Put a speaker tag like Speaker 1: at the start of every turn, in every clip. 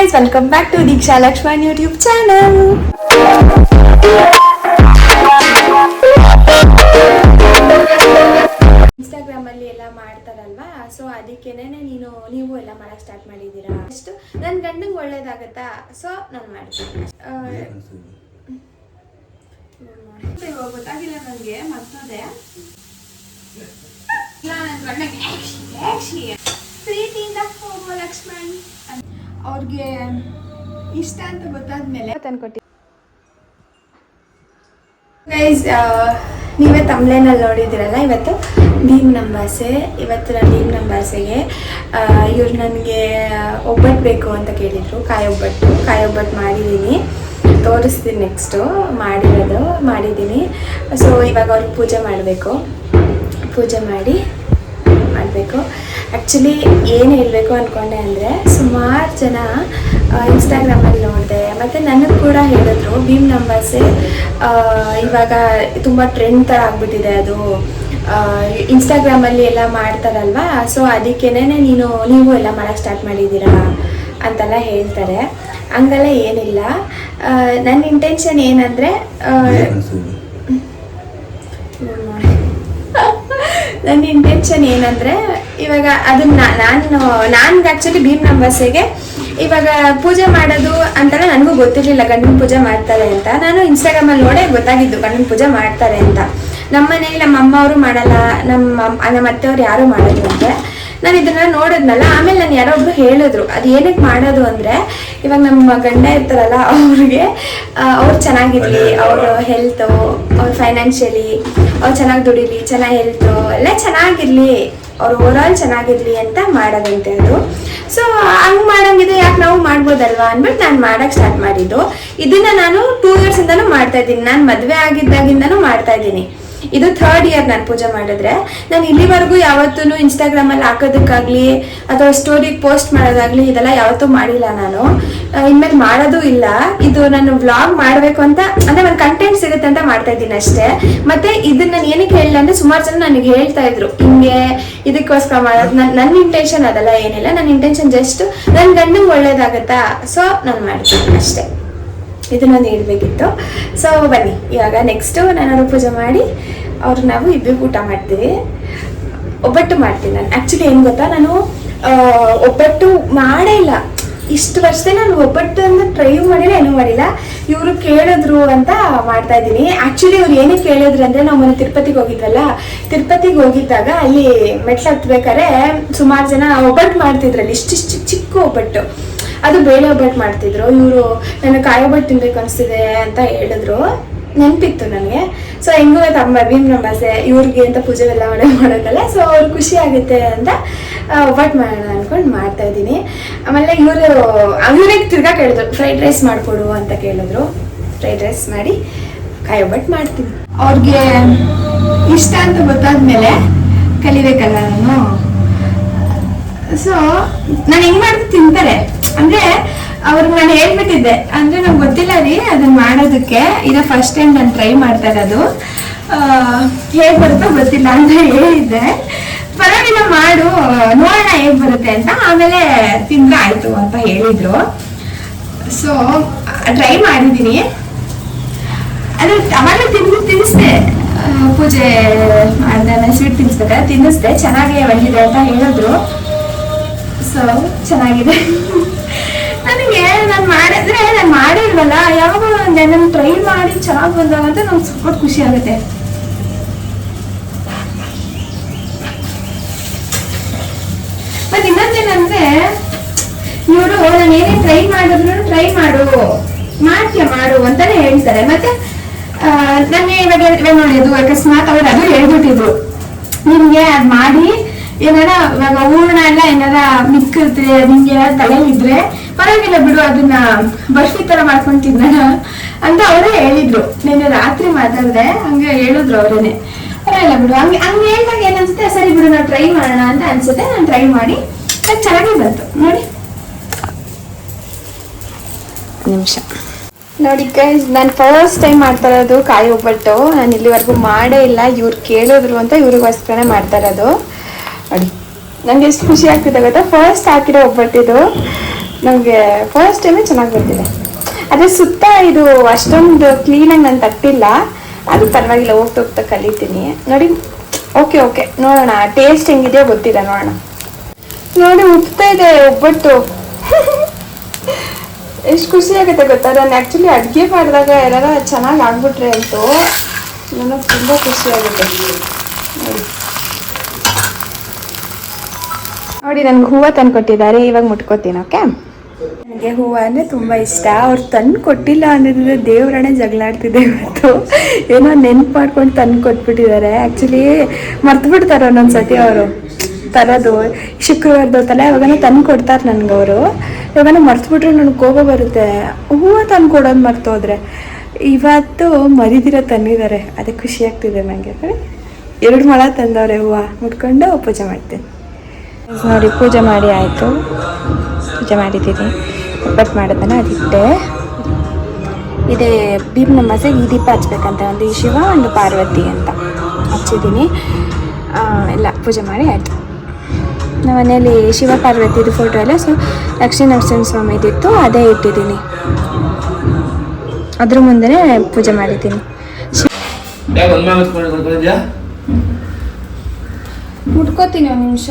Speaker 1: guys, welcome back to Diksha Lakshman YouTube channel. Instagram ಅಲ್ಲಿ ಎಲ್ಲ ಮಾಡ್ತಾರಲ್ವಾ, so ಅದಕ್ಕೇನೆ ನೀವು ಎಲ್ಲ ಮಾಡಕ್ ಸ್ಟಾರ್ಟ್ ಮಾಡಿದೀರಾ. ಅಷ್ಟು ನನ್ನ ಗಂಡಂಗೆ ಒಳ್ಳೇದಾಗತ್ತಾ, ಸೊ ನಾನು ಮಾಡ್ತೀನಿ. ಗೊತ್ತಾಗಿಲ್ಲ ನನಗೆ ಮತ್ತೋದೆ ಪ್ರೀತಿಯಿಂದ ಹೋಗೋ ಲಕ್ಷ್ಮಣ್ ಅವ್ರಿಗೆ ಇಷ್ಟ ಅಂತ ಗೊತ್ತಾದ್ಮೇಲೆ ತಂದ್ಕೊಟ್ಟಿ. ಗೈಸ್, ನೀವೇ ತಮ್ಲೇನಲ್ಲಿ ನೋಡಿದ್ದೀರಲ್ಲ, ಇವತ್ತು ಭೀಮ್ ನಂಬಾಸೆ. ಇವತ್ತು ನಾನು ಭೀಮ್ ನಂಬಾಸೆಗೆ ಇವ್ರು ನನಗೆ ಒಬ್ಬಟ್ಟು ಬೇಕು ಅಂತ ಕೇಳಿದರು. ಕಾಯಿ ಒಬ್ಬಟ್ಟು ಮಾಡಿದ್ದೀನಿ, ತೋರಿಸ್ತೀನಿ. ನೆಕ್ಸ್ಟು ಮಾಡಿದ್ದೀನಿ. ಸೊ ಇವಾಗ ಅವ್ರಿಗೆ ಪೂಜೆ ಮಾಡಬೇಕು ಆ್ಯಕ್ಚುಲಿ ಏನು ಹೇಳಬೇಕು ಅಂದ್ಕೊಂಡೆ ಅಂದರೆ, ಸುಮಾರು ಜನ ಇನ್ಸ್ಟಾಗ್ರಾಮಲ್ಲಿ ನೋಡಿದೆ, ಮತ್ತು ನನಗೆ ಕೂಡ ಹೇಳಿದ್ರು ಭೀಮ್ ನಂಬಾಸೆ ಇವಾಗ ತುಂಬ ಟ್ರೆಂಡ್ ಥರ ಆಗಿಬಿಟ್ಟಿದೆ ಅದು, ಇನ್ಸ್ಟಾಗ್ರಾಮಲ್ಲಿ ಎಲ್ಲ ಮಾಡ್ತಾರಲ್ವ, ಸೊ ಅದಕ್ಕೇನೆ ನೀವು ಎಲ್ಲ ಮಾಡೋಕ್ಕೆ ಸ್ಟಾರ್ಟ್ ಮಾಡಿದ್ದೀರಾ ಅಂತೆಲ್ಲ ಹೇಳ್ತಾರೆ. ಹಂಗೆಲ್ಲ ಏನಿಲ್ಲ. ನನ್ನ ಇಂಟೆನ್ಷನ್ ಏನಂದರೆ, ಇವಾಗ ಅದನ್ನ ನಾನು ಆ್ಯಕ್ಚುಲಿ ಭೀಮ್ ನಂಬಾಸೆಗೆ ಇವಾಗ ಪೂಜೆ ಮಾಡೋದು ಅಂತೆಲ್ಲ ನನಗೂ ಗೊತ್ತಿರಲಿಲ್ಲ. ಗಂಡನ ಪೂಜೆ ಮಾಡ್ತಾರೆ ಅಂತ ನಾನು ಇನ್ಸ್ಟಾಗ್ರಾಮಲ್ಲಿ ನೋಡೇ ಗೊತ್ತಾಗಿದ್ದು ಗಂಡನ ಪೂಜೆ ಮಾಡ್ತಾರೆ ಅಂತ. ನಮ್ಮ ಮನೇಲಿ ನಮ್ಮ ಅಮ್ಮ ಅವರು ಮಾಡಲ್ಲ, ನಮ್ಮ ಅತ್ತೆಯವ್ರು ಯಾರೂ ಮಾಡೋದಂತೆ. ನಾನು ಇದನ್ನ ನೋಡಿದ್ನಲ್ಲ, ಆಮೇಲೆ ನಾನು ಯಾರೋ ಒಬ್ರು ಹೇಳಿದ್ರು ಅದು ಏನಕ್ಕೆ ಮಾಡೋದು ಅಂದರೆ, ಇವಾಗ ನಮ್ಮ ಗಂಡ ಇರ್ತಾರಲ್ಲ ಅವ್ರು ಚೆನ್ನಾಗಿರ್ಲಿ, ಅವ್ರ ಹೆಲ್ತು, ಅವ್ರ ಫೈನಾನ್ಷಿಯಲಿ ಅವ್ರು ಚೆನ್ನಾಗಿ ದುಡಿಲಿ, ಚೆನ್ನಾಗಿ ಹೆಲ್ತು ಎಲ್ಲ ಚೆನ್ನಾಗಿರ್ಲಿ, ಅವ್ರು ಓವರಾಲ್ ಚೆನ್ನಾಗಿರ್ಲಿ ಅಂತ ಮಾಡೋದಂತೆ ಅದು. ಸೊ ಹಂಗೆ ಮಾಡೋಂಗಿದೆ, ಯಾಕೆ ನಾವು ಮಾಡ್ಬೋದಲ್ವಾ ಅಂದ್ಬಿಟ್ಟು ನಾನು ಮಾಡೋಕ್ಕೆ ಸ್ಟಾರ್ಟ್ ಮಾಡಿದ್ದು. ಇದನ್ನ ನಾನು 2 years ಇಂದನೂ ಮಾಡ್ತಾ ಇದ್ದೀನಿ. ನಾನು ಮದುವೆ ಆಗಿದ್ದಾಗಿಂದನೂ ಮಾಡ್ತಾ ಇದ್ದೀನಿ. ಇದು 3rd year ನಾನು ಪೂಜೆ ಮಾಡಿದ್ರೆ. ನಾನು ಇಲ್ಲಿವರೆಗೂ ಯಾವತ್ತೂ ಇನ್ಸ್ಟಾಗ್ರಾಮಲ್ಲಿ ಹಾಕೋದಕ್ಕಾಗಲಿ ಅಥವಾ ಸ್ಟೋರಿಗೆ ಪೋಸ್ಟ್ ಮಾಡೋದಾಗಲಿ ಇದೆಲ್ಲ ಯಾವತ್ತೂ ಮಾಡಿಲ್ಲ. ನಾನು ಇನ್ಮೇಲೆ ಮಾಡೋದು ಇಲ್ಲ. ಇದು ನಾನು ವ್ಲಾಗ್ ಮಾಡಬೇಕು ಅಂತ ಅಂದರೆ ಒಂದು ಕಂಟೆಂಟ್ ಸಿಗುತ್ತೆ ಅಂತ ಮಾಡ್ತಾ ಇದ್ದೀನಿ ಅಷ್ಟೇ. ಮತ್ತು ಇದನ್ನ ನಾನು ಏನಕ್ಕೆ ಹೇಳಿಲ್ಲ ಅಂದರೆ, ಸುಮಾರು ಜನ ನನಗೆ ಹೇಳ್ತಾ ಇದ್ರು ಹಿಂಗೆ ಇದಕ್ಕೋಸ್ಕರ ಮಾಡೋದು. ನನ್ನ ಇಂಟೆನ್ಷನ್ ಅದೆಲ್ಲ ಏನಿಲ್ಲ. ನನ್ನ ಇಂಟೆನ್ಷನ್ ಜಸ್ಟ್ ನನ್ನ ಗಂಡಂಗೆ ಒಳ್ಳೇದಾಗತ್ತಾ, ಸೊ ನಾನು ಮಾಡ್ತೀನಿ ಅಷ್ಟೇ. ಇದನ್ನೊಂದು ಹೇಳ್ಬೇಕಿತ್ತು. ಸೊ ಬನ್ನಿ ಇವಾಗ ನೆಕ್ಸ್ಟು ನಾನು ಪೂಜೆ ಮಾಡಿ ನಾವು ಇಬ್ಬರು ಊಟ ಮಾಡ್ತೀವಿ. ಒಬ್ಬಟ್ಟು ಮಾಡ್ತೀನಿ ನಾನು. ಆ್ಯಕ್ಚುಲಿ ಏನು ಗೊತ್ತಾ, ನಾನು ಒಬ್ಬಟ್ಟು ಮಾಡೇ ಇಲ್ಲ ಇಷ್ಟು ವರ್ಷ. ನಾನು ಒಬ್ಬಟ್ಟು ಅಂದ್ರೆ ಟ್ರೈ ಮಾಡಿಲ್ಲ, ಏನೂ ಮಾಡಿಲ್ಲ. ಇವರು ಕೇಳಿದ್ರು ಅಂತ ಮಾಡ್ತಾ ಇದ್ದೀನಿ. ಆ್ಯಕ್ಚುಲಿ ಇವ್ರು ಏನಕ್ಕೆ ಕೇಳಿದ್ರು ಅಂದರೆ, ನಾವು ಮೊನ್ನೆ ತಿರುಪತಿಗೆ ಹೋಗಿದ್ವಲ್ಲ, ತಿರುಪತಿಗೆ ಹೋಗಿದ್ದಾಗ ಅಲ್ಲಿ ಮೆಟ್ಲು ಹತ್ಬೇಕಾದ್ರೆ ಸುಮಾರು ಜನ ಒಬ್ಬಟ್ಟು ಮಾಡ್ತಿದ್ರಲ್ಲಿ, ಇಷ್ಟಿಷ್ಟು ಚಿಕ್ಕ ಒಬ್ಬಟ್ಟು, ಅದು ಬೇಳೆ ಒಬ್ಬಟ್ಟು ಮಾಡ್ತಿದ್ರು. ಇವರು ನನಗೆ ಕಾಯಿ ಒಬ್ಬಟ್ಟು ತಿನ್ಬೇಕು ಅನಿಸ್ತಿದೆ ಅಂತ ಹೇಳಿದ್ರು, ನೆನಪಿತ್ತು ನನಗೆ. ಸೊ ಹೆಂಗೂ ಭೀಮ್ ನಂಬಾಸೆ ಇವ್ರಿಗೆ ಅಂತ ಪೂಜೆ ಎಲ್ಲ ಮಾಡೋಕ್ಕಲ್ಲ, ಸೊ ಅವ್ರಿಗೆ ಖುಷಿ ಆಗುತ್ತೆ ಅಂತ ಒಬ್ಬಟ್ಟು ಮಾಡೋಣ ಅಂದ್ಕೊಂಡು ಮಾಡ್ತಾ ಇದ್ದೀನಿ. ಆಮೇಲೆ ಇವ್ರಿಗೆ ತಿರ್ಗಾ ಕೇಳಿದ್ರು ಫ್ರೈಡ್ ರೈಸ್ ಮಾಡಿಕೊಡು ಅಂತ ಕೇಳಿದ್ರು. ಫ್ರೈಡ್ ರೈಸ್ ಮಾಡಿ ಕಾಯಿ ಒಬ್ಬಟ್ಟು ಮಾಡ್ತೀನಿ. ಅವ್ರಿಗೆ ಇಷ್ಟ ಅಂತ ಗೊತ್ತಾದ್ಮೇಲೆ ಕಲಿಬೇಕಲ್ಲ ನಾನು. ಸೊ ನಾನು ಹೆಂಗ್ ಮಾಡಿದ್ರೆ ತಿಂತಾರೆ ಅಂದ್ರೆ, ಅವ್ರಿಗೆ ನಾನು ಹೇಳ್ಬಿಟ್ಟಿದ್ದೆ, ಅಂದ್ರೆ ನಂಗೆ ಗೊತ್ತಿಲ್ಲ ರೀ ಅದನ್ನ ಮಾಡೋದಕ್ಕೆ, ಇದೇ ಫಸ್ಟ್ ಟೈಮ್ ನಾನು ಟ್ರೈ ಮಾಡ್ತಾ ಇರೋದು, ಹೇಗೆ ಬರುತ್ತೋ ಗೊತ್ತಿಲ್ಲ ಅಂತ ಹೇಳಿದ್ದೆ. ಪರವಾಗಿಲ್ಲ ಮಾಡು ನೋಡೋಣ ಹೇಗೆ ಬರುತ್ತೆ ಅಂತ, ಆಮೇಲೆ ತಿಂದ್ರೆ ಆಯ್ತು ಅಂತ ಹೇಳಿದ್ರು. ಸೊ ಟ್ರೈ ಮಾಡಿದ್ದೀನಿ. ಅದು ಅವಾಗ ತಿನ್ನಿಸ್ದೆ, ಪೂಜೆ ಮಾಡಿದೆ, ಸ್ವೀಟ್ ತಿನ್ನಿಸ್ಬೇಕಾದ್ರೆ ತಿನ್ನಿಸ್ದೆ, ಚೆನ್ನಾಗೇ ಬಂದಿದೆ ಅಂತ ಹೇಳಿದ್ರು. ಸೊ ಚೆನ್ನಾಗಿದೆ. ನನಗೆ ನಾನು ಮಾಡಿಲ್ವಲ್ಲ, ಯಾವಾಗ ನಾನು ಟ್ರೈ ಮಾಡಿ ಚೆನ್ನಾಗಿ ಬಂದಾಗ ಅಂತ ನಮ್ಗೆ ಸ್ವಲ್ಪ ಖುಷಿ ಆಗುತ್ತೆ. ಮತ್ತೆ ಇನ್ನೊಂದೇನಂದ್ರೆ, ಇವರು ನಾನು ಏನೇ ಟ್ರೈ ಮಾಡಿದ್ರು ಟ್ರೈ ಮಾಡು ಅಂತಾನೆ ಹೇಳ್ತಾರೆ. ಮತ್ತೆ ನಾನು ಇವಾಗ ನೋಡಿ, ಅದು ಅಕಸ್ಮಾತ್ ಅವ್ರು ಅದು ಹೇಳ್ಬಿಟ್ಟಿದ್ರು, ನಿಮ್ಗೆ ಅದು ಮಾಡಿ ಏನಾರ ಇವಾಗ ಹೂರ್ಣ ಎಲ್ಲ ಏನಾರ ಮಿಕ್ಕಿದ್ರೆ, ನಿಮ್ಗೆ ಏನಾದ್ರು ತಲೆಯಲ್ಲಿದ್ರೆ ಪರವಾಗಿಲ್ಲ ಬಿಡು, ಅದನ್ನ ಬರ್ಫಿ ತರ ಮಾಡ್ಕೊಂಡು ತಿನ್ನೋಣ ಅಂತ ಅವರೇ ಹೇಳಿದ್ರು. ನಿನ್ನೆ ರಾತ್ರಿ ಮಾತಾಡಿದೆ, ಹಂಗೆ ಹೇಳಿದ್ರು ಅವರೇನೆ. ಪರವಾಗಿಲ್ಲ ಬಿಡು, ಹಂಗೆ ಹೇಳಿದಾಗ ಏನನ್ಸುತ್ತೆ, ಸರಿ ಬಿಡು ನಾವು ಟ್ರೈ ಮಾಡೋಣ ಅಂತ ಅನ್ಸುತ್ತೆ. ನಾನು ಟ್ರೈ ಮಾಡಿ ಅದು ಚೆನ್ನಾಗಿ ಬಂತು ನೋಡಿ. ನಿಮಿಷ ನೋಡಿ ಗೈಸ್, ನಾನು ಫಸ್ಟ್ ಟೈಮ್ ಮಾಡ್ತಾ ಇರೋದು ಕಾಯಿ ಒಬ್ಬಟ್ಟು. ನಾನು ಇಲ್ಲಿವರೆಗೂ ಮಾಡೇ ಇಲ್ಲ. ಇವ್ರು ಕೇಳಿದ್ರು ಅಂತ ಇವ್ರಿಗೋಸ್ಕರನೇ ಮಾಡ್ತಾ ಇರೋದು. ನೋಡಿ ನಂಗೆ ಎಷ್ಟು ಖುಷಿ ಆಗ್ತಿದೆ ಗೊತ್ತಾ, ಫಸ್ಟ್ ಹಾಕಿರೋ ಒಬ್ಬಟ್ಟಿದು. ನನಗೆ ಫಸ್ಟ್ ಟೈಮೇ ಚೆನ್ನಾಗಿ ಬರ್ತಿದೆ. ಅದೇ ಸುತ್ತ ಇದು ಅಷ್ಟೊಂದು ಕ್ಲೀನಾಗಿ ನಾನು ತಟ್ಟಿಲ್ಲ, ಅದು ಪರವಾಗಿಲ್ಲ, ಹೋಗ್ತಾ ಹೋಗ್ತಾ ಕಲಿತೀನಿ ನೋಡಿ. ಓಕೆ ಓಕೆ, ನೋಡೋಣ ಟೇಸ್ಟ್ ಹೆಂಗಿದೆಯೋ ಗೊತ್ತಿಲ್ಲ, ನೋಡೋಣ. ನೋಡಿ ಉಪ್ತಾ ಇದೆ ಒಬ್ಬಟ್ಟು. ಎಷ್ಟು ಖುಷಿ ಆಗುತ್ತೆ ಗೊತ್ತಾ, ನಾನು ಆ್ಯಕ್ಚುಲಿ ಅಡುಗೆ ಮಾಡಿದಾಗ ಎಲ್ಲಾರ ಚೆನ್ನಾಗಿ ಆಗ್ಬಿಟ್ರೆ ಅಂತೂ ನನಗೆ ತುಂಬ ಖುಷಿ ಆಗುತ್ತೆ. ನೋಡಿ ನನಗೆ ಹೂವು ತಂದು ಕೊಟ್ಟಿದ್ದಾರೆ, ಇವಾಗ ಮುಟ್ಕೋತೀನಿ. ಓಕೆ, ನನಗೆ ಹೂವು ಅಂದರೆ ತುಂಬ ಇಷ್ಟ. ಅವ್ರು ತಂದು ಕೊಟ್ಟಿಲ್ಲ ಅನ್ನೋದ್ರೆ ದೇವರನ್ನೇ ಜಗಳಾಡ್ತಿದ್ದೆ ಇವತ್ತು. ಏನೋ ನೆನ್ಪು ಮಾಡ್ಕೊಂಡು ತಂದು ಕೊಟ್ಬಿಟ್ಟಿದ್ದಾರೆ. ಆ್ಯಕ್ಚುಲಿ ಮರ್ತು ಬಿಡ್ತಾರೆ ಒಂದೊಂದು ಸತಿ ಅವರು ತರೋದು. ಶುಕ್ರವಾರದೊತ್ತಲ್ಲ ಇವಾಗನೂ ತಂದು ಕೊಡ್ತಾರೆ ನನಗೆ ಅವರು. ಇವಾಗ ಮರ್ತ್ಬಿಟ್ರೆ ನನಗೆ ಕೋಪ ಬರುತ್ತೆ, ಹೂವು ತಂದು ಕೊಡೋದು ಮರ್ತೋದ್ರೆ. ಇವತ್ತು ಮರಿದಿರೋ ತಂದಿದ್ದಾರೆ, ಅದಕ್ಕೆ ಖುಷಿ ಆಗ್ತಿದೆ ನನಗೆ. 2 ಮೊಳ ತಂದವ್ರೆ ಹೂವು, ಮುಟ್ಕೊಂಡು ಪೂಜೆ ಮಾಡ್ತೀನಿ. ನೋಡಿ ಪೂಜೆ ಮಾಡಿ ಆಯಿತು, ಪೂಜೆ ಮಾಡಿದ್ದೀನಿ. ಒಬ್ಬಟ್ಟು ಮಾಡೋದನ್ನ ಅದಿಟ್ಟೆ. ಇದೇ ಭೀಮನ ಅಮಾವಾಸ್ಯೆಗೆ ಈ ದೀಪ ಹಚ್ಬೇಕಂತ, ಒಂದು ಶಿವ ಒಂದು ಪಾರ್ವತಿ ಅಂತ ಹಚ್ಚಿದ್ದೀನಿ. ಎಲ್ಲ ಪೂಜೆ ಮಾಡಿ ಆಯಿತು. ನಮ್ಮ ಮನೇಲಿ ಶಿವ ಪಾರ್ವತಿದು ಫೋಟೋ ಎಲ್ಲ, ಸೊ ಲಕ್ಷ್ಮೀ ನರಸಿಂಹ ಸ್ವಾಮಿದಿತ್ತು, ಅದೇ ಇಟ್ಟಿದ್ದೀನಿ. ಅದ್ರ ಮುಂದೆ ಪೂಜೆ ಮಾಡಿದ್ದೀನಿ. ಮುಟ್ಕೋತೀನಿ ಒಂದು ನಿಮಿಷ.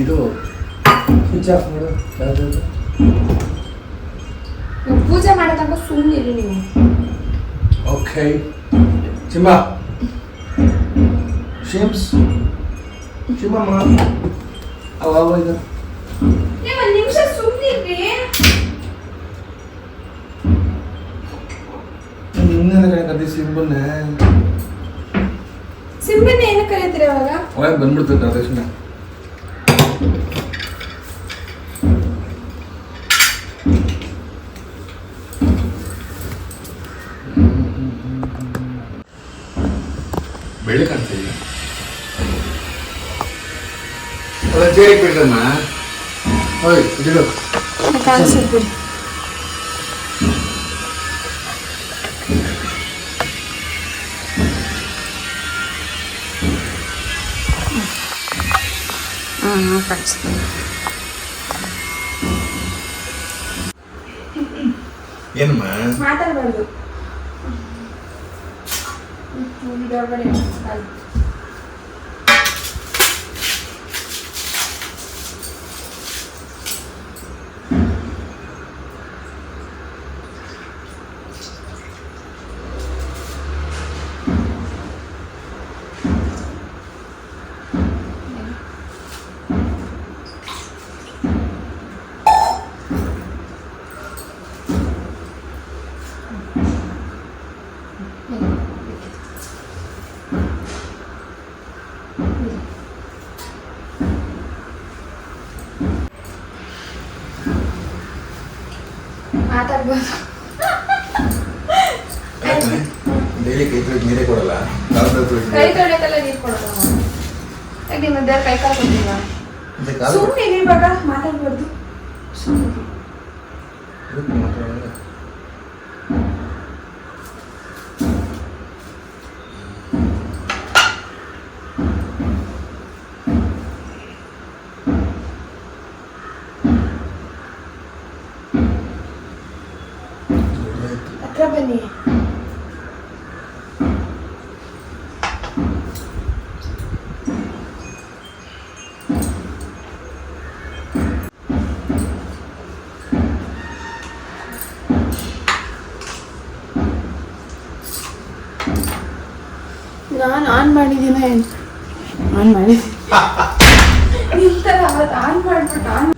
Speaker 2: ಇದು ಸ್ವಿಚ್ ಆಫ್ ಮಾಡು.
Speaker 1: ಪೂಜೆ ಮಾಡೋದಾಗ ಸುಮ್ಮನಿರಿ ನೀವು.
Speaker 2: ಓಕೆ ಚಿಮ್ಮ, ಶಿಮ್ಸ್ ಚಿಮ್ಮಮ್ಮ, ಅವ ಇದು
Speaker 1: ಒಂದು ನಿಮಿಷ ಸುಮ್ಮನಿರಿ.
Speaker 2: ಇನ್ನೇನು ಕತೆ ಸಿಂಬಲ್ನೇ
Speaker 1: ಸಿಂಬಲ್ನೇ ಏನು ಕರೀತೀರ ಅವಾಗ?
Speaker 2: ಅವಾಗ ಬಂದ್ಬಿಡ್ತದೆ ಆ ತಕ್ಷಣ. ಬೆಳ್ಳಿ ಕಾಣ್ತಿಲ್ಲ, ಅದ ಜೇರಿಗೆ ಬಿಡ್ರಮ್ಮ. ಓಯ್ ಇದಿಡು
Speaker 1: ಕಾಣಿಸ್ಬಿಡಿ.
Speaker 2: ಏನಮ್ಮ
Speaker 1: ಮಾತಾಡಬಾರ್ದು. ಮಾತಾಡ್ಬೋದು.
Speaker 2: ಡೈಲಿ ಕೈ ತೊಳೆದು ನೀರೇ ಕೊಡಲ್ಲ,
Speaker 1: ಕೈ ತೊಳೆಯಕ್ಕೆಲ್ಲ ನೀರು ಕೊಡೋಲ್ಲ. ಯಾಕೆ ನಿಮ್ಮ ದೇವ್ರ ಕೈ ಕಾಲು ಕೊಡ್ತೀವ? ಸುಮ್ಮನೆ ಇವಾಗ ಮಾತಾಡ್ಬಾರ್ದು. ಸುಮ್ಮನೆ ಹತ್ರ ಬನ್ನಿ. ನಾನು ಆನ್ ಮಾಡಿದ್ದೀನ ಏನು? ಆನ್ ಮಾಡಿದ್ದೀನಿ. ನಿಂತರ ಅವತ್ತು ಆನ್ ಮಾಡಿಬಿಟ್ಟು ಆನ್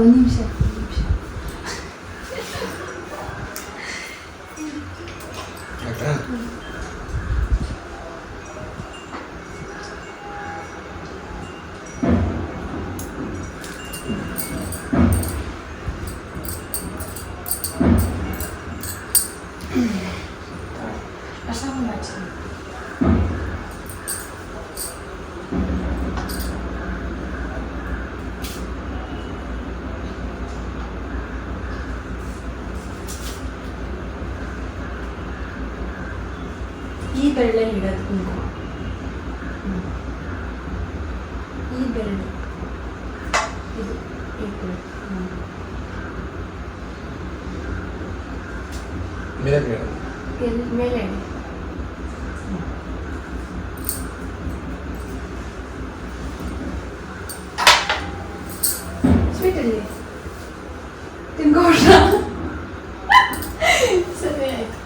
Speaker 1: ಒಂದು ನಿಮಿಷ
Speaker 2: ಆಯ್ತಾ?
Speaker 1: ಈ ಬೆರಳಲ್ಲಿ ಇಡೋದು ಕುಂಕುಮ. ಈ ಬೆರಳು ಇದು ಈ ಬೆರಳು. ಮೇಲೆ ಇಡಿ. ಸ್ವೀಟ್ ಅಲ್ಲಿ ತಿನ್ಕೋಣ. ಸರಿ ಆಯ್ತು.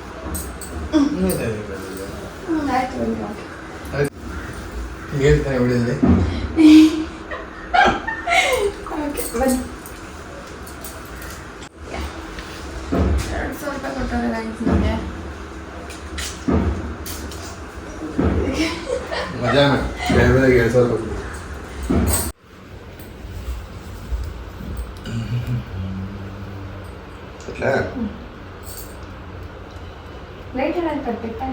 Speaker 1: ಆಯ್ತು
Speaker 2: ಹೇಳ್ತಾನೆ ಹೊಡಿಯೋದೇ.
Speaker 1: ಓಕೆ ಬನ್ನಿ. 200 ರೂಪಾಯಿ ಕೊಟ್ಟವ್ರೆ ಗೈಸ್ ನಿಮಗೆ.
Speaker 2: ಮಜಾನ ಬೇರೆ 2,000 ರೂಪಾಯಿ.
Speaker 1: ರೈಟ್ ಹ್ಯಾಂಡ್ ಕಟ್ಬೇಕಾ?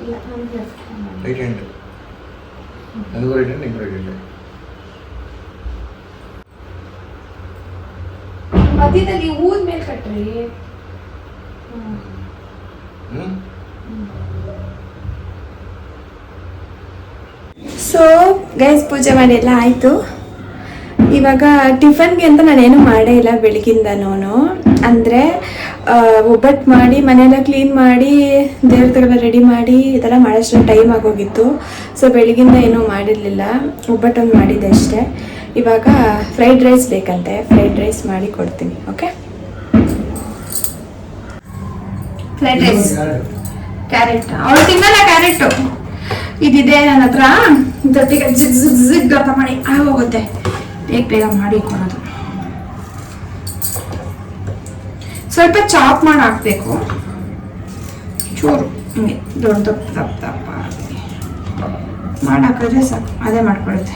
Speaker 1: ಇಲ್ಲ ನನಗೆ ಲೆಫ್ಟ್ ಹ್ಯಾಂಡ್.
Speaker 2: Right hand. ನನಗೂ ರೈಟ್ ಹ್ಯಾಂಡ್, ನಿಂಗೂ ರೈಟ್ ಹ್ಯಾಂಡ್.
Speaker 1: ಮಧ್ಯದಲ್ಲಿ ಊದ ಮೇಲೆ ಕಟ್ರಿ. ಸೊ ಗೈಸ್ ಪೂಜೆ ಮಾಡಿ ಎಲ್ಲ ಆಯಿತು. ಇವಾಗ ಟಿಫನ್ಗೆ ಅಂತ ನಾನೇನು ಮಾಡೇ ಇಲ್ಲ ಬೆಳಗಿಂದನೂ. ಅಂದರೆ ಒಬ್ಬಟ್ಟು ಮಾಡಿ ಮನೆಯೆಲ್ಲ ಕ್ಲೀನ್ ಮಾಡಿ ದೇವ್ರದೆಲ್ಲ ರೆಡಿ ಮಾಡಿ ಇದೆಲ್ಲ ಮಾಡೋಷ್ಟು ಟೈಮ್ ಆಗೋಗಿತ್ತು. ಸೊ ಬೆಳಗಿಂದ ಏನೂ ಮಾಡಿರಲಿಲ್ಲ, ಒಬ್ಬಟ್ಟೊಂದು ಮಾಡಿದ್ದೆ ಅಷ್ಟೇ. ಇವಾಗ ಫ್ರೈಡ್ ರೈಸ್ ಬೇಕಂತೆ, ಫ್ರೈಡ್ ರೈಸ್ ಮಾಡಿ ಕೊಡ್ತೀನಿ. Okay, fried rice. ಕ್ಯಾರೆಟ್ ಅವಳು ತಿನ್ನಲ್ಲ ಕ್ಯಾರೆಟು. ಇದಿದೆ ನನ್ನ ಹತ್ರ, ಜೊತೆಗೆ ಜಿಗ್ ಜಿಗ್ ಜಿಗ್ ಅಂತ ಮಾಡಿ ಆಗೋಗುತ್ತೆ. ಬೇಗ ಬೇಗ ಮಾಡಿ ಕೊಡೋದು. ಸ್ವಲ್ಪ ಚಾಪ್ ಮಾಡಿ ಹಾಕ್ಬೇಕು, ಚೂರು ಹಿಂಗೆ ದೊಡ್ಡ ದಪ್ಪ ದಪ್ಪ ದಪ್ಪ ಮಾಡಿ ಹಾಕಿದ್ರೆ ಸಾಕು, ಅದೇ ಮಾಡ್ಕೊಳುತ್ತೆ.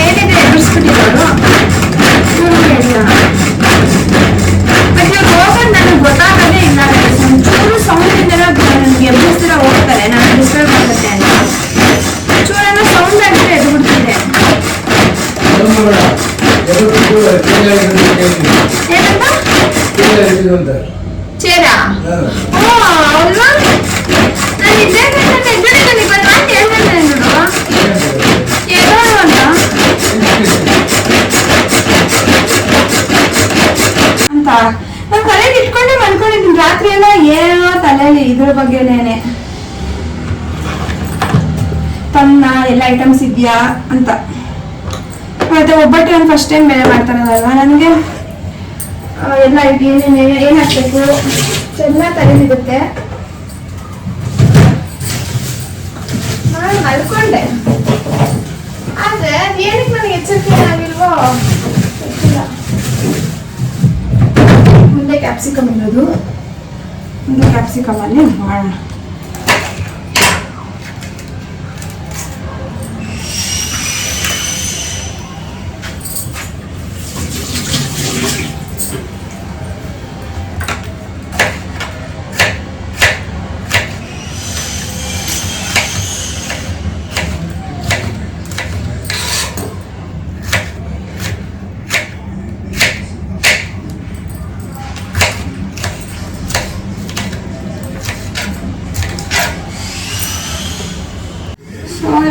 Speaker 1: ಏನಿದೆ ಎದುರಿಸ್ಬಿಟ್ಟಿರೋದು ಮತ್ತೆ ಹೋಗೋದು ನನಗೆ ಗೊತ್ತಾಗೋದೇ ಇಲ್ಲ. ಚೂರು ಸೌಂಡ್ ನನಗೆ ಎಬ್ಬಿಸ್ತೀರ ಹೋಗ್ತಾರೆ, ನಾನು ಡಿಸ್ಟರ್ಬ್ ಆಗುತ್ತೆ ಅಂತ. ಚೂರನ್ನ ಸೌಂಡ್ ಆಗಿದ್ರೆ ಎದ್ದು ಬಿಡ್ತಿದೆ. ಏನಂತ ಚೇರಾ? ಓ ಅಲ್ವಾ, ನಾನು ಇದ್ದೇ ಎದ್ದಿದ್ದೀನಿ. ಬಟ್ ನಾನು ಹೇಳ್ದೆ ನೋಡು ಏನೋ ಅಂತ ನಾನು ತಲೆಗೆ ಇಟ್ಕೊಂಡೆ ಮನ್ಕೊಂಡಿದ್ದೀನಿ. ರಾತ್ರಿ ಎಲ್ಲ ಏನೋ ತಲೆಯಲ್ಲಿ ಇದ್ರ ಬಗ್ಗೆನೇನೆ ತನ್ನ ಎಲ್ಲ ಐಟಮ್ಸ್ ಇದೆಯಾ ಅಂತ. ಮತ್ತೆ ಒಬ್ಬಟ್ಟು ನಾನು ಫಸ್ಟ್ ಟೈಮ್ ಬೇರೆ ಮಾಡ್ತಾರಲ್ವ, ನನಗೆ ಎಲ್ಲ ಏನೇನು ಹಾಕ್ಬೇಕು ಚೆನ್ನಾಗಿ ತಲೆದಿರುತ್ತೆ. ನಾನು ಮಲ್ಕೊಂಡೆ, ಆದ್ರೆ ಏನಕ್ಕೆ ನನಗೆ ಎಚ್ಚರಿಕೆ ಏನಾಗಿಲ್ವೋ ಗೊತ್ತಿಲ್ಲ. ಮುಂದೆ ಕ್ಯಾಪ್ಸಿಕಮ್ ಇರೋದು, ಮುಂದೆ ಕ್ಯಾಪ್ಸಿಕಮ್ ಅಲ್ಲಿ ಮಾಡೋಣ.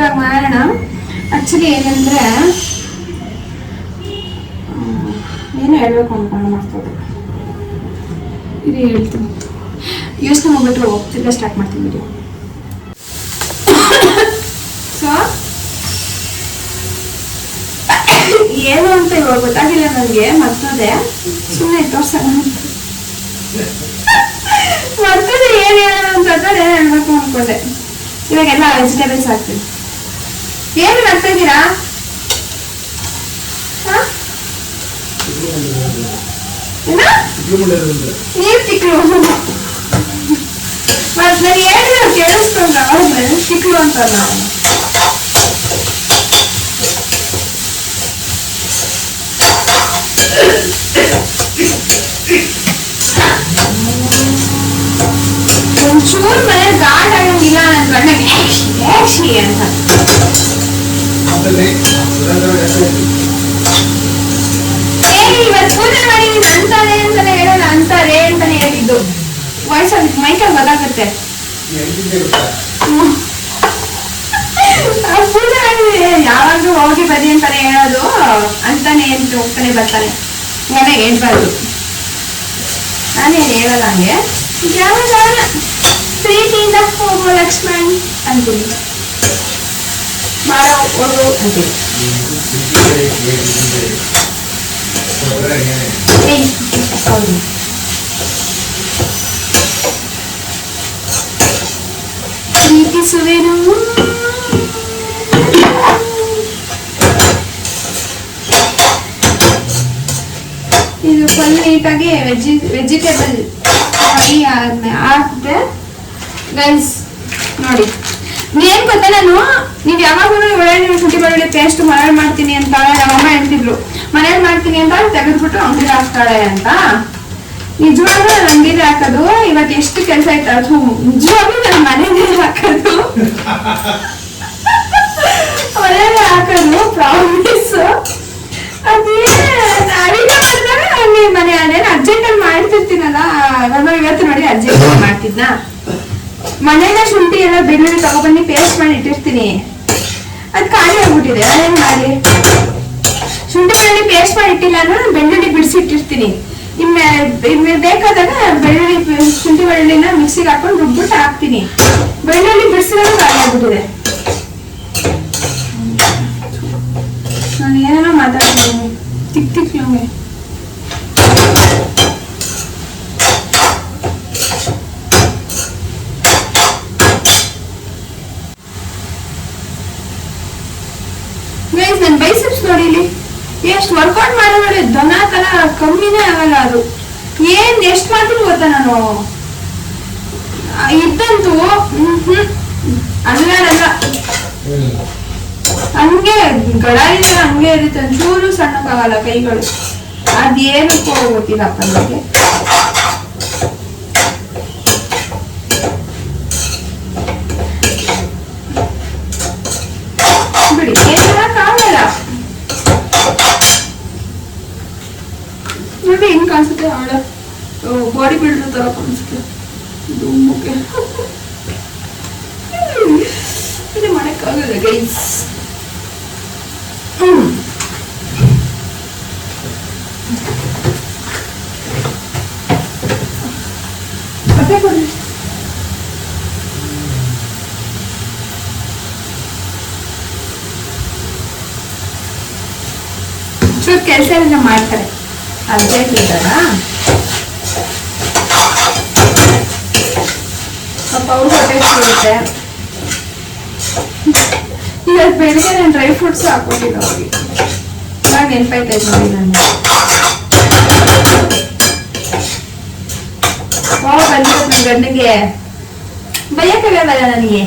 Speaker 1: ಇವಾಗ ಮಾಡೋಣ. ಆಕ್ಚುಲಿ ಏನಂದ್ರೆ ಏನು ಹೇಳ್ಬೇಕು ಅನ್ಕೊಂಡು ಮಾಡ್ಬೋದು, ಇದು ಹೇಳ್ತೀನಿ. ಯೋಚನೆ ಮಾಡ್ಬಿಟ್ಟು ತಿರ್ಗಾ ಸ್ಟಾರ್ಟ್ ಮಾಡ್ತೀನಿ ವಿಡಿಯೋ. ಸೊ ಏನು ಅಂತ ಇವಾಗ ಗೊತ್ತಾಗಿಲ್ಲ ನನಗೆ, ಮರ್ತದೆ. ಸುಮ್ಮನೆ ತೋರ್ಸೋಣ ಮರ್ತದೆ ಏನು ಹೇಳೋಣ ಅಂತಂದ್ರೆ ಹೇಳ್ಬೇಕು ಅನ್ಕೊಂಡೆ. ಇವಾಗೆಲ್ಲ ವೆಜಿಟೇಬಲ್ಸ್ ಹಾಕ್ತೀನಿ. ಏನು ಹಾಕ್ತಾ ಇದ್ದೀರಾ? ನೀವ್ ತಿಕ್ಲು ಮತ್ ನಾನು ಹೇಳಿದ್ರೆ ಕೇಳಿಸ್ಕೊಂಡ ಆದ್ಮೇಲೆ ತಿಕ್ಲು ಅಂತ ನಾವು ಒಂಚೂರು ಮನೆ ಗಾಢ ಆಗಂಗಿಲ್ಲ ನನ್ನ ಗಂಡಗೆ ಅಂತ ಇವತ್ತು ಪೂಜೆ ಮಾಡಿ ಅಂತಾರೆ ಅಂತಾನೆ ಹೇಳೋಣ, ಅಂತಾರೆ ಅಂತಾನೆ ಹೇಳಿದ್ದು. ವಯಸ್ಸಲ್ಲಿ ಮೈಕಲ್ ಗೊತ್ತಾಗುತ್ತೆ. ಪೂಜೆ ಮಾಡಿ ಯಾವಾಗ್ಲೂ ಹೋಗಿ ಬದಿ ಅಂತಾನೆ ಹೇಳೋದು, ಅಂತಾನೆ ಅಂತ ಹೋಗ್ತಾನೆ ಬರ್ತಾನೆ. ನನಗೆ ಹೇಳ್ಬಾರ್ದು, ನಾನೇನು ಹೇಳಲ್ಲ ಹಂಗೆ. ಯಾವಾಗ ಪ್ರೀತಿಯಿಂದ ಹೋಗೋ ಲಕ್ಷ್ಮಣ್ ಅಂತೀನಿ, ಮಾಡೋ ಹೋಗು ಅಂತೀನಿ. ಹೌದು, ಪ್ರೀತಿಸುವೆನು. ಇದು ಫುಲ್ ನೀಟಾಗಿ ವೆಜಿಟೇಬಲ್ ಫ್ರೈ ಹಾಕ್ದೆ ಗೈಸ್. ನೋಡಿ, ಏನ್ ಗೊತ್ತಾ, ನೀವ್ ಯಾವಾಗಲೂ ಒಳ್ಳೆ ಶುಂಠಿ ಬೆಳ್ಳುಳ್ಳಿ ಪೇಸ್ಟ್ ಮನೇಲಿ ಮಾಡ್ತೀನಿ ಅಂತ ನಮ್ಮಮ್ಮ ಹೇಳ್ತಿದ್ರು. ಮನೇಲಿ ಮಾಡ್ತೀನಿ ಅಂತ ತೆಗೆದ್ಬಿಟ್ಟು ಅಂಗಡಿಗೆ ಹಾಕ್ತಾಳೆ ಅಂತ. ನಿಜವಾಗ್ಲೂ ನಾನು ಅಂಗಡಿಗೆ ಹಾಕೋದು. ಇವತ್ತು ಎಷ್ಟು ಕೆಲಸ ಆಯ್ತು, ಅದು ನಿಜವಾಗ್ಲೂ ನಾನು ಮನೇಲಿ ಹಾಕೋದು, ಮನೇಲಿ ಹಾಕೋದು ಪ್ರಾಮಿಸ್. ಅದೇ ಅಡಿಗೆ ಮಾಡಿದಾಗ ಅಲ್ಲಿ ಮನೆ ಅದೇನು ಅರ್ಜೆಂಟಲ್ಲಿ ಮಾಡ್ತಿರ್ತೀನಲ್ಲ, ನಾನು ಇವತ್ತು ನೋಡಿ ಅರ್ಜೆಂಟ್ ಮಾಡ್ತಿದ್ನ. ಮನೇನ ಶುಂಠಿ ಎಲ್ಲ ಬೆಳ್ಳುಳ್ಳಿ ತಗೊಬಂದು ಪೇಸ್ಟ್ ಮಾಡಿ ಇಟ್ಟಿರ್ತೀನಿ, ಅದು ಖಾಲಿ ಆಗ್ಬಿಟ್ಟಿದೆ. ಅದೇನ್ ಮಾಡಿ ಶುಂಠಿ ಬೆಳ್ಳುಳ್ಳಿ ಪೇಸ್ಟ್ ಮಾಡಿ ಇಟ್ಟಿಲ್ಲ ಅಂದ್ರೆ ಬೆಳ್ಳುಳ್ಳಿ ಬಿಡಿಸಿ ಇಟ್ಟಿರ್ತೀನಿ. ಇನ್ನು ಬೇಕಾದಾಗ ಬೆಳ್ಳುಳ್ಳಿ ಶುಂಠಿ ಬೆಳ್ಳುಳ್ಳಿನ ಮಿಕ್ಸಿಗೆ ಹಾಕೊಂಡು ರುಬ್ಬಿಟ್ಟು ಹಾಕ್ತೀನಿ. ಬೆಳ್ಳುಳ್ಳಿ ಬಿಡಿಸಿದಾಗ ಖಾಲಿ ಆಗ್ಬಿಟ್ಟಿದೆ. ನಾನು ಏನೇನೋ ಮಾತಾಡ್ತೀನಿ ತಿಕ್ ನಮಗೆ. ನನ್ನ ಬೈಸೆಪ್ಸ್ ನೋಡಿ ಇಲ್ಲಿ ಎಷ್ಟು ವರ್ಕೌಟ್ ಮಾಡಿ ದನ ತರ ಕಮ್ಮಿನೇ ಆಗಲ್ಲ. ಅದು ಏನ್ ಎಷ್ಟು ಮಾಡ್ತೀನಿ ಗೊತ್ತಾ ನಾನು, ಇದ್ದಂತೂ ಅಲ್ಲಾಡಲ್ಲ, ಹಂಗೆ ಗಡಾಯಿದ್ರೆ ಹಂಗೆ ಇರುತ್ತೆ, ಒಂಚೂರು ಸಣ್ಣಕ್ಕಾಗಲ್ಲ ಕೈಗಳು. ಅದೇನಕ್ಕೋ ಗೊತ್ತಿಲ್ಲಪ್ಪ ನನಗೆ. ಬಿಡಿ, ಏನಾಗಲ್ಲ. ನೋಡಿ ಹೆಂಗ್ ಕಾಣಿಸುತ್ತೆ, ಆಳ ಬಾಡಿ ಬಿಲ್ಡರ್ ತರ ಕಾಣಿಸುತ್ತೆ. ಇದು ಮಾಡಕ್ಕಾಗಲ್ಲ ಗೈಸ್. ಮತ್ತೆ ಕೊಡಿ. ಚೂರು ಕೆಲಸ ಎಲ್ಲ ಮಾಡ್ತಾರೆ ಅರ್ಜೆಂಟ್ ಇದ್ದಾಗ. ಪಾಪ ಅವ್ರು ಹೊಟ್ಟೆ ಸಿಗುತ್ತೆ. ಈಗ ಬೆಳಿಗ್ಗೆ ನಾನು ಡ್ರೈ ಫ್ರೂಟ್ಸ್ ಹಾಕೊಂಡಿಲ್ಲ ಅವ್ರಿಗೆ. ಇವಾಗ ನೆನಪಾಯ್ತಾ ಇದ್ ನೋಡಿ ನಾನು. ಬಂದಿರೋ ನನ್ನ ಗಂಡಿಗೆ ಬೈಯಕ್ಕಾಗಲ್ಲ ನನಗೆ.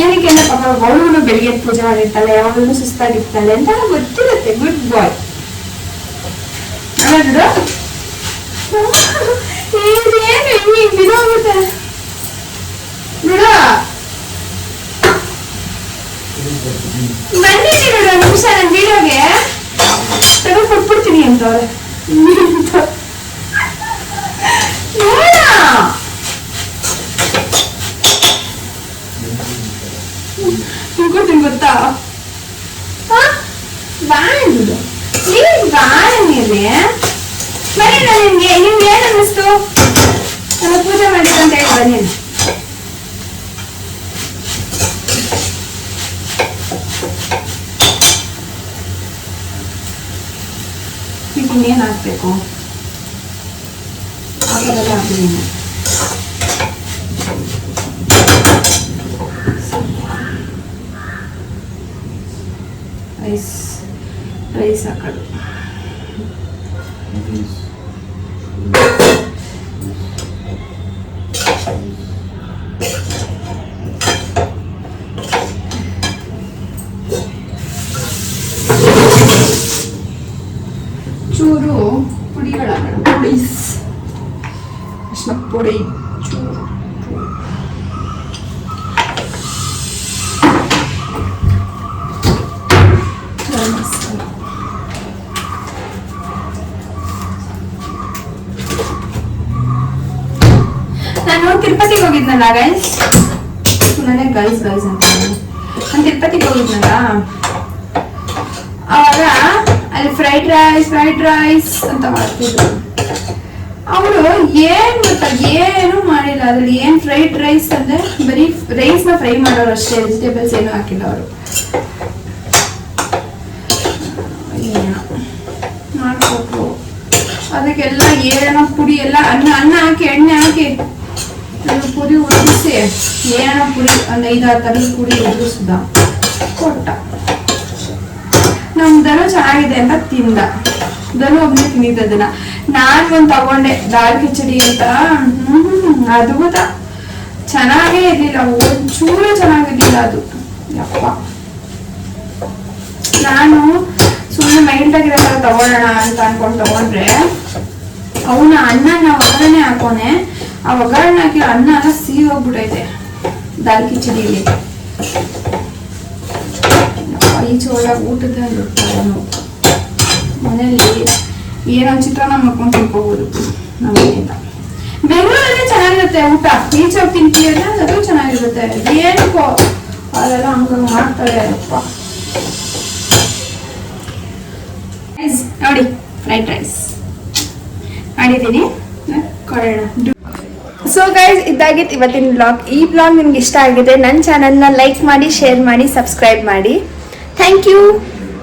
Speaker 1: ಏನಕ್ಕೆಲ್ಲ ಪಾಪ ಅವಳು ಬೆಳಿಗ್ಗೆ ಪೂಜೆ ಮಾಡಿರ್ತಾಳೆ, ಅವಳು ಸುಸ್ತಾಗಿರ್ತಾಳೆ ಅಂತ ಗೊತ್ತಿರುತ್ತೆ. ಗುಡ್ ಬಾಯ್. ಬಿಡು, ಏನು ಹಿಂಗೆ ಬಿಡೋಗುತ್ತೆ ಬಿಡು. ಬಂದಿದ್ದೀನಿ ಬಿಡು ನಿಮಿಷ ನನ್ನ ವಿಡಿಯೋಗೆ ತಗೋ ಕೊಟ್ಬಿಡ್ತೀನಿ ಅಂತವ್ರೆ. ನೋಡ ತಿಳ್ಕೊತೀನಿ ಗೊತ್ತಾ. ಬಾಂಡು ಪ್ಲೀಸ್ ಬಾಳ ಮೇಲೆ ಬರೀ ನಿಮ್ಗೆ ನಿಮ್ಗೆ ಏನ್ ಅನ್ನಿಸ್ತು ನನ್ನ ಪೂಜೆ ಮಾಡಿದ್ದು ಅಂತ ಹೇಳಿ ಬನ್ನಿ. ಇನ್ನೇನು ಹಾಕ್ಬೇಕು ಹಾಕೋದೆಲ್ಲ ಹಾಕಿದ್ದೀನಿ. ರೈಸ್ ಹಾಕೋದು. ಚೂರು ಪುಡಿಗಳ ಪುಡೀಸ್ ಅರ್ಶಿನ ಪುಡಿ ಚೂರು ನಾನು ತಿರುಪತಿಗೆ ಹೋಗಿದ್ನಲ್ಲ ಗೈಸ್, ಸುಮ್ಮನೆ ಗೈಸ್ ಅಂತ ನಾನು ತಿರುಪತಿಗೆ ಹೋಗಿದ್ನಲ್ಲ ಅವಾಗ ಅಲ್ಲಿ ಫ್ರೈಡ್ ರೈಸ್ ಅಂತ ಮಾಡ್ತಿದ್ರು. ಅವರು ಏನ್ ಗೊತ್ತಾ, ಏನು ಮಾಡಿಲ್ಲ ಅದ್ರಲ್ಲಿ. ಏನ್ ಫ್ರೈಡ್ ರೈಸ್ ಅಂದ್ರೆ ಬರೀ ರೈಸ್ ನ ಫ್ರೈ ಮಾಡೋರು ಅಷ್ಟೇ, ವೆಜಿಟೇಬಲ್ಸ್ ಏನು ಹಾಕಿಲ್ಲ ಅವರು. ಮಾಡ್ಕೊಟ್ರು ಅದಕ್ಕೆಲ್ಲ ಏನೋ ಪುಡಿ ಎಲ್ಲ ಅನ್ನ ಹಾಕಿ ಎಣ್ಣೆ ಹಾಕಿ ಪುಡಿ ಉದುರಿಸಿ ಏನೋ ಪುಡಿ ಒಂದು 5-6 ಥರದ ಪುಡಿ ಉದುರಿಸ್ದ ಕೊಟ್ಟ. ನಮ್ ದನ ಚೆನ್ನಾಗಿದೆ ಅಂತ ತಿಂದ. ದನ ಒಬ್ಬನೇ ತಿಂದಿದ್ದ ಅದನ್ನ. ನಾನ್ ಒಂದ್ ತಗೊಂಡೆ ದಾಲ್ ಕಿಚಡಿ ಅಂತ. ಅದ್ಭುತ, ಚೆನ್ನಾಗೇ ಇರ್ಲಿಲ್ಲ, ಒಂಚೂರು ಚೆನ್ನಾಗಿರ್ಲಿಲ್ಲ ಅದು. ಯಪ್ಪ, ನಾನು ಸುಮ್ಮನೆ ಮೈಲ್ಡ್ ಆಗಿರೋ ತರ ತಗೊಳ್ಳೋಣ ಅಂತ ಅನ್ಕೊಂಡು ತಗೊಂಡ್ರೆ ಅವನ ಅನ್ನ ಒಗ್ಗರಣೆ ಹಾಕೋನೆ, ಆ ಒಗ್ಗರಣೆ ಹಾಕಿ ಅನ್ನ ಎಲ್ಲ ಸಿಹಿ ಹೋಗ್ಬಿಟ್ಟೈತೆ ದಾಲ್ ಕಿಚಡಿಲಿ. ಈಚೆ ಒಳಗೆ ಊಟದ ಮನೆಯಲ್ಲಿ ಏನೋ ಚಿತ್ರಾನ್ನ ಮಾಡ್ಕೊಂಡು ತಿನ್ಕೋಬಹುದು ನಮಗಿಂತ. ಬೆಂಗಳೂರಲ್ಲಿ ಚೆನ್ನಾಗಿರುತ್ತೆ ಊಟ, ಈಚೆ ಹೋಗಿ ತಿಂತೀಯಲ್ಲ ಅದು ಚೆನ್ನಾಗಿರುತ್ತೆ. ಏನಕ್ಕೋ ಅದೆಲ್ಲ ಹಂಗ ಮಾಡ್ತಾರೆ ಅಪ್ಪ. ನೋಡಿ ಫ್ರೈಡ್ ರೈಸ್ ಮಾಡಿದ್ದೀನಿ, ಕೊಡೋಣ. ಸೊ ಗೈಸ್, ಇದಾಗಿತ್ತು ಇವತ್ತಿನ ಬ್ಲಾಗ್. ಈ ಬ್ಲಾಗ್ ನಿಮ್ಗೆ ಇಷ್ಟ ಆಗಿದೆ, ನನ್ನ ಚಾನಲ್ನ ಲೈಕ್ ಮಾಡಿ, ಶೇರ್ ಮಾಡಿ, ಸಬ್ಸ್ಕ್ರೈಬ್ ಮಾಡಿ. Thank you.